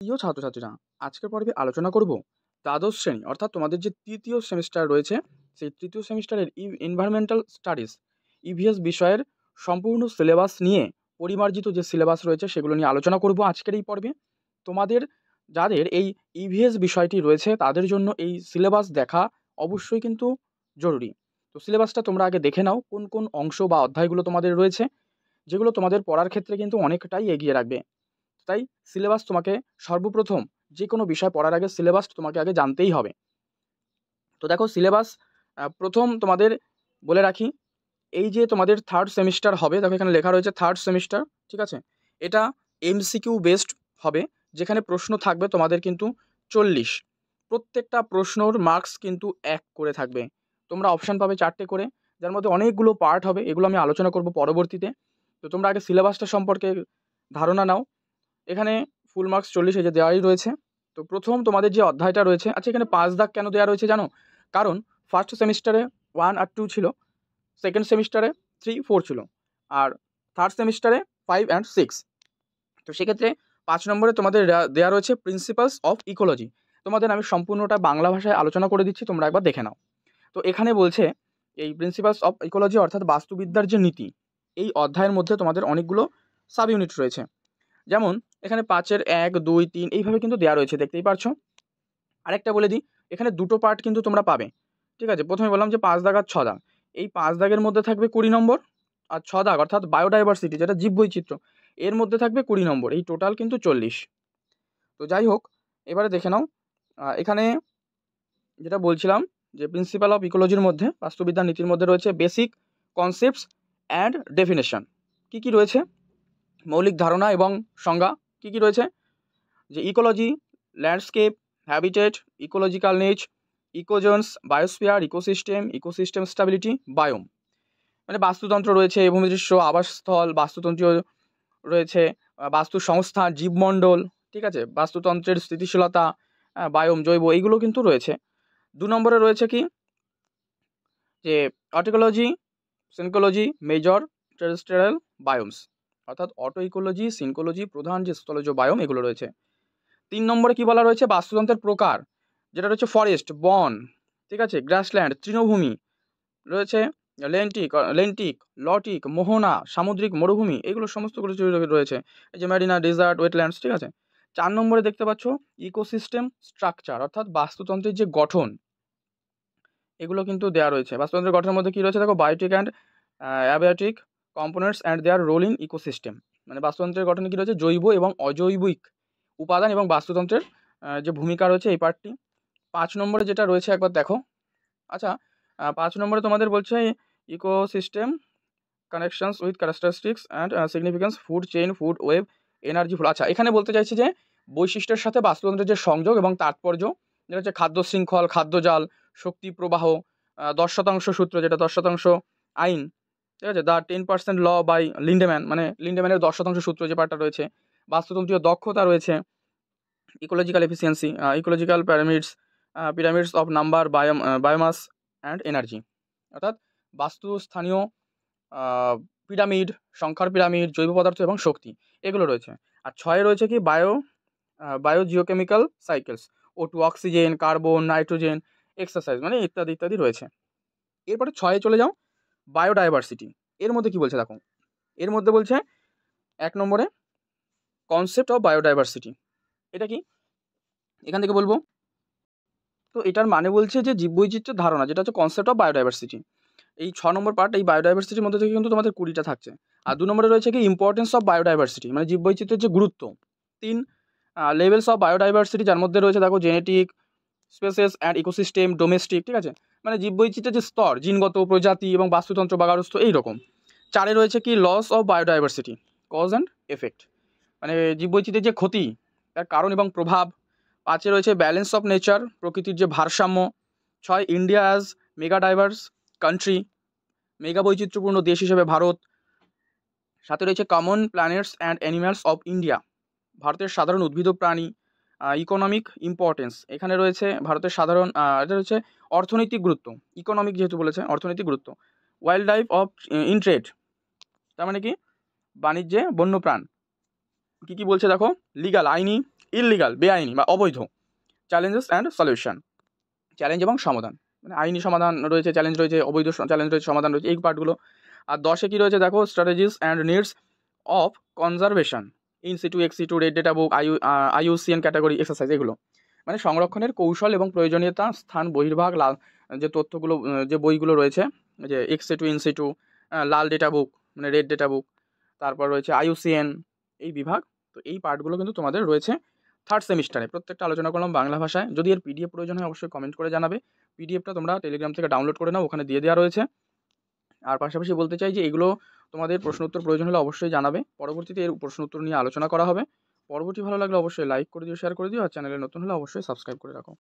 প্রিয় ছাত্রছাত্রীরা, আজকের পর্বে আলোচনা করব দ্বাদশ শ্রেণী অর্থাৎ তোমাদের যে তৃতীয় সেমিস্টার রয়েছে সেই তৃতীয় সেমিস্টারের এনভায়রনমেন্টাল স্টাডিজ ইভিএস বিষয়ের সম্পূর্ণ সিলেবাস নিয়ে পরিমার্জিত যে সিলেবাস রয়েছে সেগুলো নিয়ে আলোচনা করব আজকের এই পর্বে। তোমাদের যাদের এই ইভিএস বিষয়টি রয়েছে তাদের জন্য এই সিলেবাস দেখা অবশ্যই কিন্তু জরুরি। তো সিলেবাসটা তোমরা আগে দেখে নাও কোন কোন অংশ বা অধ্যায়গুলো তোমাদের রয়েছে, যেগুলো তোমাদের পড়ার ক্ষেত্রে কিন্তু অনেকটাই এগিয়ে রাখবে। তাই সিলেবাস তোমাকে সর্বপ্রথম যে কোনো বিষয় পড়ার আগে সিলেবাস তোমাকে আগে জানতেই হবে। তো দেখো সিলেবাস প্রথম তোমাদের বলে রাখি, এই যে তোমাদের থার্ড সেমিস্টার হবে, দেখো এখানে লেখা রয়েছে থার্ড সেমিস্টার, ঠিক আছে। এটা এমসিকিউ বেসড হবে, যেখানে প্রশ্ন থাকবে তোমাদের কিন্তু 40। প্রত্যেকটা প্রশ্নর মার্কস কিন্তু 1 করে থাকবে। তোমরা অপশান পাবে 4টে করে, যার মধ্যে অনেকগুলো পার্ট হবে, এগুলো আমি আলোচনা করব পরবর্তীতে। তো তোমরা আগে সিলেবাসটা সম্পর্কে ধারণা নাও। এখানে ফুল মার্কস 40 এই যে দেওয়াই রয়েছে। তো প্রথম তোমাদের যে অধ্যায়টা রয়েছে, আচ্ছা এখানে 5 দাগ কেন দেওয়া রয়েছে জানো? কারণ ফার্স্ট সেমিস্টারে 1 আর 2 ছিল, সেকেন্ড সেমিস্টারে 3, 4 ছিল, আর থার্ড সেমিস্টারে 5 অ্যান্ড 6। তো সেক্ষেত্রে 5 নম্বরে তোমাদের দেওয়া রয়েছে প্রিন্সিপালস অফ ইকোলজি। তোমাদের আমি সম্পূর্ণটা বাংলা ভাষায় আলোচনা করে দিচ্ছি, তোমরা একবার দেখে নাও। তো এখানে বলছে এই প্রিন্সিপালস অফ ইকোলজি অর্থাৎ বাস্তুবিদ্যার যে নীতি, এই অধ্যায়ের মধ্যে তোমাদের অনেকগুলো সাব ইউনিট রয়েছে। যেমন এখানে 5-এর 1, 2, 3 এইভাবে কিন্তু দেওয়া রয়েছে, দেখতেই পারছো। আরেকটা বলে দিই, এখানে দুটো পার্ট কিন্তু তোমরা পাবে, ঠিক আছে। প্রথমে বললাম যে 5 দাগ আর 6 দাগ, এই 5 দাগের মধ্যে থাকবে 20 নম্বর, আর 6 দাগ অর্থাৎ বায়োডাইভার্সিটি যেটা জীববৈচিত্র্য, এর মধ্যে থাকবে 20 নম্বর, এই টোটাল কিন্তু 40। তো যাই হোক, এবারে দেখে নাও এখানে যেটা বলছিলাম যে প্রিন্সিপাল অফ ইকোলজির মধ্যে বাস্তুবিদ্যার নীতির মধ্যে রয়েছে বেসিক কনসেপ্টস অ্যান্ড ডেফিনেশন। কী কী রয়েছে? মৌলিক ধারণা এবং সংজ্ঞা কী কী রয়েছে? যে ecology, landscape, habitat, ecological niche, ecozones, biosphere, ecosystem, ecosystem stability, biome. মানে বাস্তুতন্ত্র রয়েছে, ভূমিদৃশ্য, আবাসস্থল, বাস্তুতন্ত্র রয়েছে, বাস্তু সংস্থান, জীবমণ্ডল, ঠিক আছে, বাস্তুতন্ত্রের স্থিতিশীলতা, বায়োম, জৈব, এইগুলো কিন্তু রয়েছে। 2 নম্বরে রয়েছে কি যে অটিকোলজি, সিনকোলজি, মেজর টেরেস্ট্রিয়াল বায়োমস, অর্থাৎ অটো ইকোলজি, সিনকোলজি, প্রধান যে স্থলজ বায়োম, এগুলো রয়েছে। 3 নম্বরে কি বলা রয়েছে? বাস্তুতন্ত্রের প্রকার, যেটা রয়েছে ফরেস্ট, বন, ঠিক আছে, গ্রাসল্যান্ড, তৃণভূমি রয়েছে, লেন্টিক, লটিক, মোহনা, সামুদ্রিক মরুভূমি, এগুলো সমস্ত কিছু রয়েছে। এই যে ম্যারিনা, ডেজার্ট, ওয়েটল্যান্ডস, ঠিক আছে। 4 নম্বরে দেখতে পাচ্ছ ইকোসিস্টেম স্ট্রাকচার, অর্থাৎ বাস্তুতন্ত্রের যে গঠন, এগুলো কিন্তু দেওয়া রয়েছে। বাস্তুতন্ত্রের গঠনের মধ্যে কী রয়েছে দেখো, biotic and abiotic components and their role in ecosystem. মানে বাস্তুতন্ত্রের গঠনে কী রয়েছে, জৈব এবং অজৈবিক উপাদান এবং বাস্তুতন্ত্রের যে ভূমিকা রয়েছে এই পার্টটি। 5 নম্বরে যেটা রয়েছে একবার দেখো। আচ্ছা 5 নম্বরে তোমাদের বলছে ecosystem connections with characteristics and significance, food chain, food web, energy flow. আচ্ছা এখানে বলতে চাইছে যে বৈশিষ্ট্যের সাথে বাস্তুতন্ত্রের যে সংযোগ এবং তাৎপর্য, যেটা হচ্ছে খাদ্য শৃঙ্খল, খাদ্যজাল, শক্তি প্রবাহ, 10% সূত্র, যেটা 10% আইন, ঠিক আছে, দ্য 10% ল বাই লিন্ডেম্যান, মানে লিন্ডেম্যানের 10% সূত্র যে পার্টটা রয়েছে, বাস্তুতন্ত্রীয় দক্ষতা রয়েছে, ecological efficiency, ecological pyramids of number, biomass and energy, অর্থাৎ বাস্তুস্থানীয় পিরামিড, সংখ্যার পিরামিড, জৈব পদার্থ এবং শক্তি, এগুলো রয়েছে। আর 6 রয়েছে কি biogeochemical cycles, O2, oxygen, carbon, nitrogen, exercise, মানে ইত্যাদি ইত্যাদি রয়েছে। এরপরে 6 চলে যাও, বায়োডাইভার্সিটি। এর মধ্যে কি বলছে দেখো, এর মধ্যে বলছে 1 নম্বরে কনসেপ্ট অফ বায়োডাইভার্সিটি। এটা কি এখান থেকে বলবো, তো এটার মানে বলছে যে জীববৈচিত্র্যের ধারণা, যেটা হচ্ছে কনসেপ্ট অফ বায়োডাইভার্সিটি। এই 6 নম্বর পার্ট, এই বায়োডাইভার্সিটির মধ্যে থেকে কিন্তু তোমাদের 20টা থাকছে। আর 2 নম্বরে রয়েছে কি ইম্পর্টেন্স অফ বায়োডাইভার্সিটি, মানে জীববৈচিত্র্যের যে গুরুত্ব। 3 লেভেলস অফ বায়োডাইভার্সিটি, যার মধ্যে রয়েছে দেখো genetic, spaces and ecosystem, domestic, ঠিক আছে, মানে জীববৈচিত্র্যের যে স্তর, জিনগত, প্রজাতি এবং বাস্তুতন্ত্র বাগারস্থ, এইরকম। 4 রয়েছে কি loss of biodiversity, cause and effect, মানে জীববৈচিত্র্যের যে ক্ষতি, তার কারণ এবং প্রভাব। 5 রয়েছে ব্যালেন্স অফ নেচার, প্রকৃতির যে ভারসাম্য। 6 India as mega diverse country, mega বৈচিত্র্যপূর্ণ দেশ হিসেবে ভারত। 7 রয়েছে common planets and animals of India, ভারতের সাধারণ উদ্ভিদ ও প্রাণী। ইকোনমিক ইম্পর্টেন্স, এখানে রয়েছে ভারতের সাধারণ, এটা হচ্ছে অর্থনৈতিক গুরুত্ব, ইকোনমিক যেহেতু বলেছে, অর্থনৈতিক গুরুত্ব। Wild life of in trade, তার মানে কি বাণিজ্যে বন্যপ্রাণ। কী কী বলছে দেখো, লিগাল, আইনি, ইললিগাল বেআইনি বা অবৈধ, চ্যালেঞ্জেস অ্যান্ড সলিউশন, চ্যালেঞ্জ এবং সমাধান, মানে আইনি সমাধান রয়েছে, চ্যালেঞ্জ রয়েছে, অবৈধ চ্যালেঞ্জ রয়েছে, সমাধান রয়েছে, এই পার্টগুলো। আর 10-এ কী রয়েছে দেখো, strategies and needs of conservation, in situ, ex situ, red data book, IUCN category exercise, এগুলো মানে সংরক্ষণের কৌশল এবং প্রয়োজনীয়তা, স্থান বহির্ভাগ, যে তথ্যগুলো, যে বইগুলো রয়েছে, যে এক্স সিটু, ইন সিটু, লাল ডেটা বুক মানে রেড ডেটা বুক, তারপর রয়েছে IUCN, এই বিভাগ। তো এই পার্টগুলো কিন্তু তোমাদের রয়েছে থার্ড সেমিস্টারে, প্রত্যেকটা আলোচনা করলাম বাংলা ভাষায়। যদি এর PDF প্রয়োজন হয় অবশ্যই কমেন্ট করে জানাবে। PDFটা তোমরা টেলিগ্রাম থেকে ডাউনলোড করে নাও, ওখানে দিয়ে দেওয়া রয়েছে। আর পাশাপাশি বলতে চাই যে এগুলো তোমাদের প্রশ্ন উত্তর প্রয়োজন হলে অবশ্যই জানাবে, পরবর্তীতে এর প্রশ্ন উত্তর নিয়ে আলোচনা করা হবে। পরবর্তী ভালো লাগলে অবশ্যই লাইক করে দিও, শেয়ার করে দিও, আর চ্যানেলে নতুন হলে অবশ্যই সাবস্ক্রাইব করে রাখো।